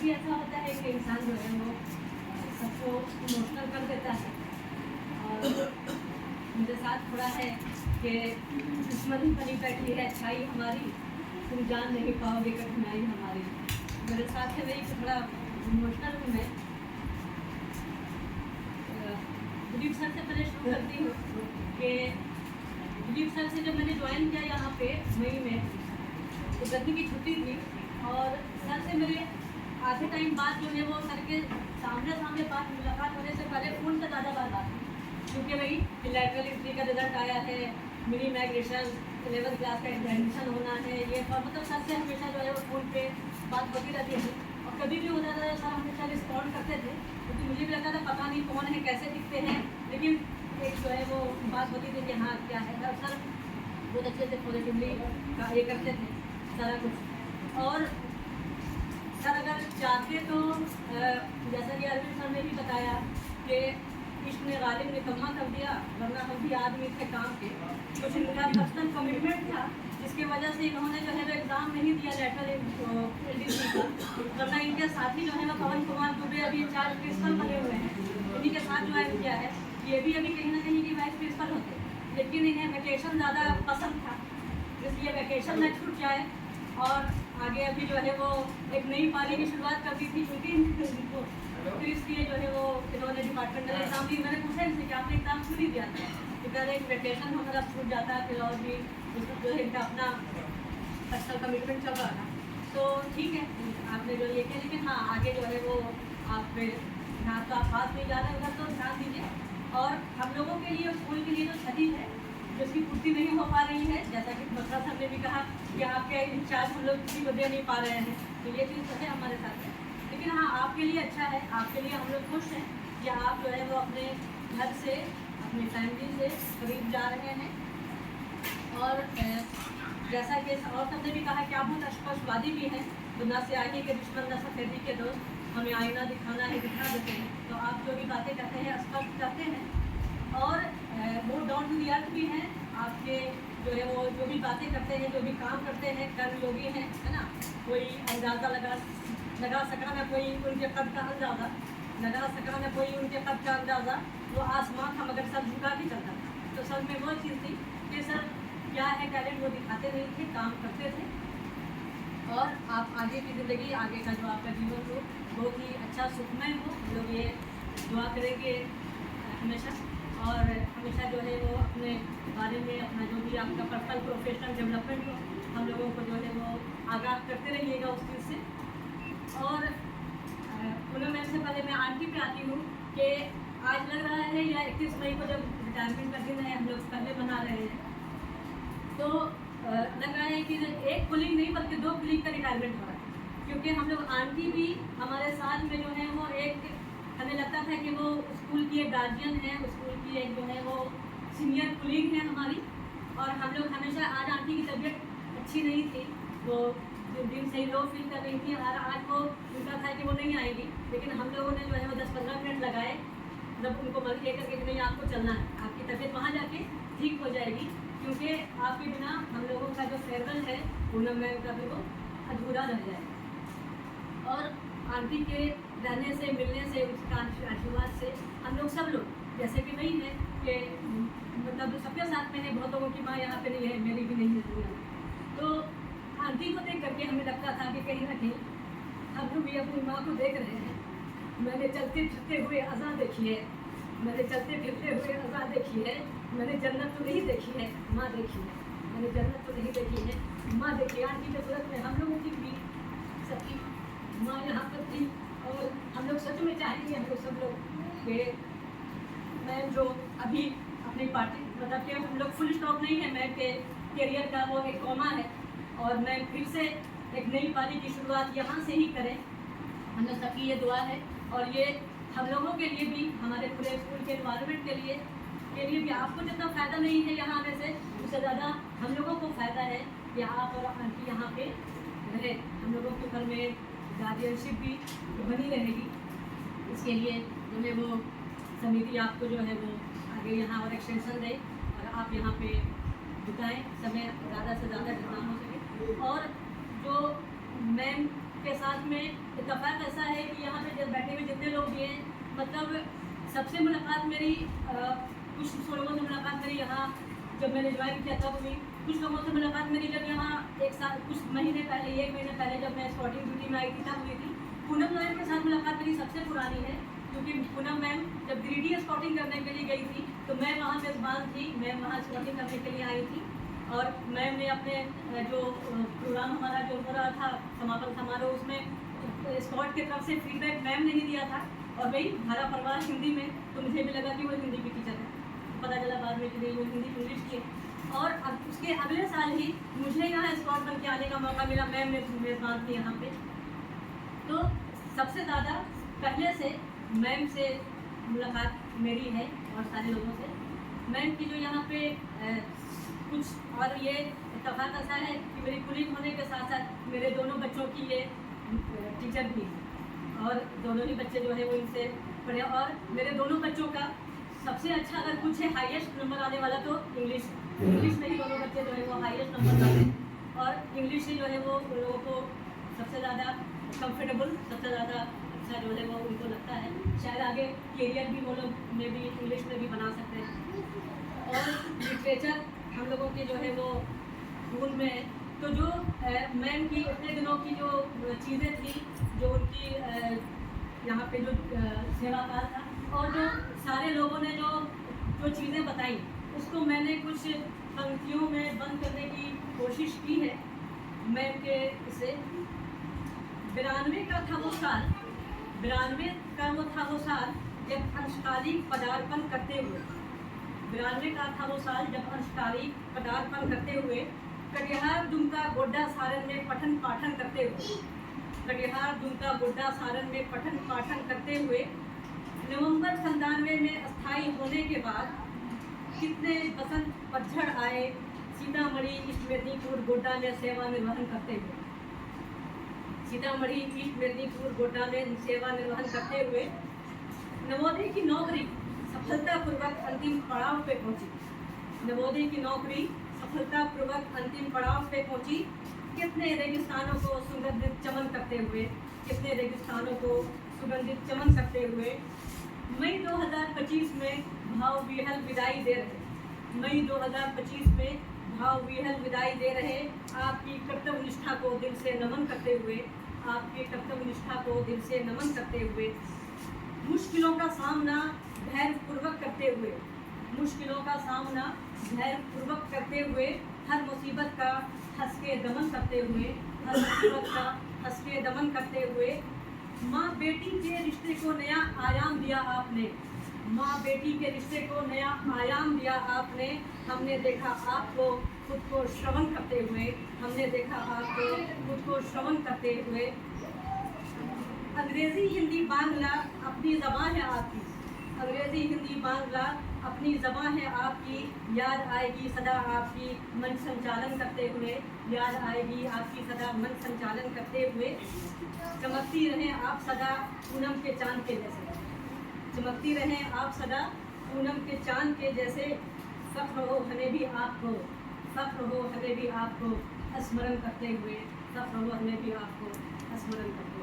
कभी ऐसा होता है कि इंसान जो है वो सबको इमोशनल कर देता है। और मेरे साथ थोड़ा है कि दुश्मनी बनी बैठी है अच्छाई हमारी, तुम जान नहीं पाओगे कठिनाई हमारी। मेरे साथ है वही थोड़ा इमोशनल हूँ मैं। दिलीप सर से पहले शुरू करती हूँ कि दिलीप सर से जब मैंने ज्वाइन किया यहाँ पे मई में, तो गर्मी की छुट्टी थी और सर से मेरे आधे टाइम बाद जो है वो सर के सामने बात मुलाकात होने से पहले फ़ोन से ज़्यादा बात आती, क्योंकि भाई लैटरल एंट्री का रिजल्ट आया है, मिनी माइग्रेशन 11th क्लास का एडमिशन होना है, ये मतलब सर से हमेशा जो है वो फ़ोन पे बात होती रहती है। और कभी भी होता था सर हमेशा रिस्पॉन्ड करते थे, क्योंकि मुझे भी लगता था पता नहीं कौन है, कैसे दिखते हैं, लेकिन एक जो है वो बात होती थी कि हाँ क्या है। सर बहुत अच्छे से पॉजिटिवली ये करते थे सारा कुछ। और सर अगर चाहते तो जैसा कि अरविंद सर ने भी बताया कि इश्क ने गालिब निकम्मा कर दिया, वरना हम भी आदमी थे काम के। कुछ इनका पर्सनल कमिटमेंट था जिसकी वजह से इन्होंने जो है वो एग्ज़ाम नहीं दिया लेटर LDC का, वरना इनके साथी जो है वो पवन कुमार दुबे अभी इंचार्ज प्रिंसिपल बने हुए हैं, इन्हीं के साथ ज्वाइन किया है। ये भी अभी कहीं ना कहीं की वाइस प्रिंसिपल होते, लेकिन इन्हें वैकेशन ज़्यादा पसंद था, इसलिए वैकेशन में छूट जाए और आगे अभी जो है वो एक नई पारी की शुरुआत कर दी थी छुट्टी, फिर इसलिए जो है वो इन्होंने डिपार्टमेंटल एग्ज़ाम भी, मैंने पूछा इनसे कि आपने एग्ज़ाम क्यों नहीं दिया था, कि कह रहे एक वैकेशन होकर अब छूट जाता है, फिर और भी उसमें जो है इनका अपना पर्सनल कमिटमेंट चल रहा था। तो ठीक है आपने जो ये किया, लेकिन हाँ आगे जो है वो आप यहाँ तो आप पास नहीं जा रहे उधर, तो ध्यान दीजिए। और हम लोगों के लिए स्कूल के लिए जो क्षति है जिसकी पूर्ति नहीं हो पा रही है, जैसा कि मसरा साहब ने भी कहा कि आपके इंचार्ज हम लोग किसी को दे नहीं पा रहे हैं, तो ये चीज़ तो है हमारे साथ है। लेकिन हाँ आपके लिए अच्छा है, आपके लिए हम लोग खुश हैं कि आप जो है वो अपने घर से अपनी फैमिली से करीब जा रहे हैं। और जैसा कि और सबने भी कहा कि आप बहुत स्पष्टवादी भी हैं, तो न स्याही के दुश्मन न सफेदी के दोस्त, हमें आईना दिखाना है दिखा देते हैं, तो आप जो भी बातें कहते हैं स्पष्ट करते हैं और वो डाउन टू दी अर्थ भी हैं। आपके जो है वो जो भी बातें करते हैं, जो भी काम करते हैं, कर्मयोगी हैं, है ना। कोई अंदाज़ा लगा सका न कोई उनके कद का अंदाज़ा, लगा सका न कोई उनके कद का अंदाज़ा, वो आसमान था मगर सर झुका भी करता था। तो सर में वो चीज़ थी कि सर क्या है टैलेंट वो दिखाते नहीं थे, काम करते थे। और आप आगे की ज़िंदगी, आगे का जो आपका जीवन हो बहुत ही अच्छा सुखमय हो, हम लोग ये दुआ करेंगे हमेशा। और हमेशा जो है वो अपने बारे में अपना जो भी आपका पर्सनल प्रोफेशनल डेवलपमेंट हो, हम लोगों को जो है वो आगाह करते रहिएगा उस चीज़ से। और पुनः मैं से पहले मैं आंटी पे आती हूँ कि आज लग रहा है या 31 मई को जब रिटायरमेंट का दिन है, हम लोग पहले मना रहे हैं, तो लग रहा है कि एक कुलीग नहीं बल्कि 2 कुलीग का रिटायरमेंट हो रहा है, क्योंकि हम लोग आंटी भी हमारे साथ में जो है वो एक, हमें लगता था कि वो स्कूल की एक गार्जियन है, स्कूल की एक जो है वो सीनियर कुलीग है हमारी। और हम लोग हमेशा, आज आंटी की तबीयत अच्छी नहीं थी, वो दिन से ही लो फील कर रही थी और आज वो उनका था कि वो नहीं आएगी, लेकिन हम लोगों ने जो है वो 10-15 मिनट लगाए, जब उनको मर लेकर के नहीं आपको चलना है, आपकी तबीयत वहाँ जाके ठीक हो जाएगी, क्योंकि आपके बिना हम लोगों का जो फेयरवेल है पूनम मैम का भी वो अधूरा रह जाएगा। और आंटी के रहने से, मिलने से, उसका आशीर्वाद से हम लोग सब लोग, जैसे कि वही है कि मतलब सबके साथ में है, बहुत लोगों की माँ यहाँ पे नहीं है, मेरी भी नहीं है दुनिया, तो आंटी को देख करके हमें लगता था कि कहीं ना कहीं हम लोग भी अपनी माँ को देख रहे हैं। मैंने चलते फिरते हुए अज़ा देखी है, मैंने चलते फिरते हुए अज़ा देखी है, मैंने जन्नत तो नहीं देखी है, माँ देखी है, मैंने जन्नत तो नहीं देखी है, माँ देखी। आंटी के सूरत में हम लोगों की भी सबकी माँ यहाँ पर थी, और हम लोग सच में चाहेंगे, हम लोग सब लोग कि मैम जो अभी अपनी पार्टी, मतलब कि हम लोग फुल स्टॉप नहीं है, मैम के करियर का वो एक कॉमा है, और मैं फिर से एक नई पारी की शुरुआत यहाँ से ही करें, हम लोग सबकी ये दुआ है। और ये हम लोगों के लिए भी, हमारे पूरे स्कूल के एनवायरनमेंट के लिए भी, आपको जितना फ़ायदा नहीं है यहाँ आने से, उससे ज़्यादा हम लोगों को फ़ायदा है कि आप और आंटी यहाँ पे रहे। हम लोगों के घर में गार्जियनशिप भी बनी रहेगी, इसके लिए जो है वो समिति आपको जो है वो आगे यहाँ और एक्सटेंशन दे, और आप यहाँ पे बिताएं समय ज़्यादा से ज़्यादा जितना हो सके। और जो मैम के साथ में इत्तेफाक ऐसा है कि यहाँ पे जब बैठे हुए जितने लोग भी हैं, मतलब सबसे मुलाकात मेरी कुछ लोगों से मुलाकात मेरी यहाँ जब मैंने ज्वाइन किया तब हुई, कुछ लोगों से मुलाकात मेरी जब यहाँ एक साल कुछ महीने पहले 1 महीने पहले जब मैं स्कॉटिंग ड्यूटी में आई थी तब हुई थी। पूनम मैम के साथ मुलाकात मेरी सबसे पुरानी है, क्योंकि पूनम मैम जब गिरिडीह स्कॉटिंग करने के लिए गई थी तो मैं वहाँ मेज़बान थी, मैं वहाँ स्कॉटिंग करने के लिए आई थी। और मैम ने अपने जो प्रोग्राम हमारा जो हो रहा था समापन समारोह, उसमें स्कॉट की तरफ से फीडबैक मैम ने ही दिया था और वही धारा प्रवाह हिंदी में, तो मुझे भी लगा कि वो हिंदी की टीचर है, पता चला बाद में कि नहीं वो हिंदी इंग्लिश की है। और अब उसके अगले साल ही मुझे यहाँ स्कॉट बन के आने का मौका मिला, मैम ने मेज़बान थी यहाँ पे। तो सबसे ज़्यादा पहले से मैम से मुलाकात मेरी है और सारे लोगों से। मैम की जो यहाँ पे कुछ और ये इत्तेफाक ऐसा है कि मेरी कुलीग होने के साथ साथ मेरे दोनों बच्चों की ये टीचर भी है और दोनों ही बच्चे जो है वो इनसे पढ़े। और मेरे दोनों बच्चों का सबसे अच्छा अगर कुछ है हाईएस्ट नंबर आने वाला तो इंग्लिश में ही दोनों बच्चे जो है वो हाईएस्ट नंबर लाते हैं और इंग्लिश ही जो है वो लोगों को सबसे ज़्यादा कंफर्टेबल, सबसे ज़्यादा अच्छा जो है वो उनको लगता है। शायद आगे कैरियर भी वो लोग में भी इंग्लिश में भी बना सकते हैं। और लिटरेचर हम लोगों की जो है वो स्कूल में है, तो जो मैम की इतने दिनों की जो चीज़ें थी, जो उनकी यहाँ पे जो सेवा काल था और जो सारे लोगों ने जो चीज़ें बताई, उसको मैंने कुछ पंक्तियों में बंद करने की कोशिश की है मैम के से। 92 का था वो साल, 92 का वो साल जब अंशकालिक पदार्पण करते हुए, 92 का था वो साल जब अंशकालिक पदार्पण करते हुए कटिहार दुमका गोड्डा सारण में पठन पाठन करते हुए, कटिहार दुमका गोड्डा सारण में पठन पाठन करते हुए नवंबर 97 में अस्थायी होने के बाद कितने बसंत पतझड़ आए सीतामढ़ी ईस्ट मेदिनीपुर गोड्डा में सेवा निर्वहन करते हुए, सीतामढ़ी ईस्ट मेदिनीपुर गोड्डा में सेवा निर्वहन करते हुए नवोदय की नौकरी सफलतापूर्वक अंतिम पड़ाव पे पहुंची, नवोदय की नौकरी सफलतापूर्वक अंतिम पड़ाव पे पहुंची। कितने रेगिस्तानों को सुगंधित चमन करते हुए, कितने रेगिस्तानों को सुगंधित चमन करते हुए मई 2025 में भाव विहल विदाई दे रहे, मई 2025 में भाव विहल विदाई दे रहे। आपकी कर्तव्य निष्ठा को दिल से नमन करते हुए, आपकी कर्तव्य निष्ठा को दिल से नमन करते हुए, मुश्किलों का सामना धैर्यपूर्वक करते हुए, मुश्किलों का सामना धैर्यपूर्वक करते हुए, हर मुसीबत का हंस के दमन करते हुए, हर मुसीबत का हंस के दमन करते हुए माँ बेटी के रिश्ते को नया आयाम दिया आपने, माँ बेटी के रिश्ते को नया आयाम दिया आपने। हमने देखा आपको खुद को श्रवण करते हुए, हमने देखा आपको खुद को श्रवण करते हुए। अंग्रेज़ी हिंदी बांग्ला अपनी ज़बान है आपकी, अंग्रेज़ी हिंदी बांग्ला अपनी ज़बान है आपकी। याद आएगी सदा आपकी मन संचालन करते हुए, याद आएगी आपकी सदा मन संचालन करते हुए। चमकती रहें आप सदा पूनम के चांद के जैसे, चमकती रहें आप सदा पूनम के चांद के जैसे। फ़ख्र हो हमें भी आपको, फ़ख्र हो हमें भी आपको स्मरण करते हुए, फ़ख्र हो हमें भी आपको स्मरण करते हुए।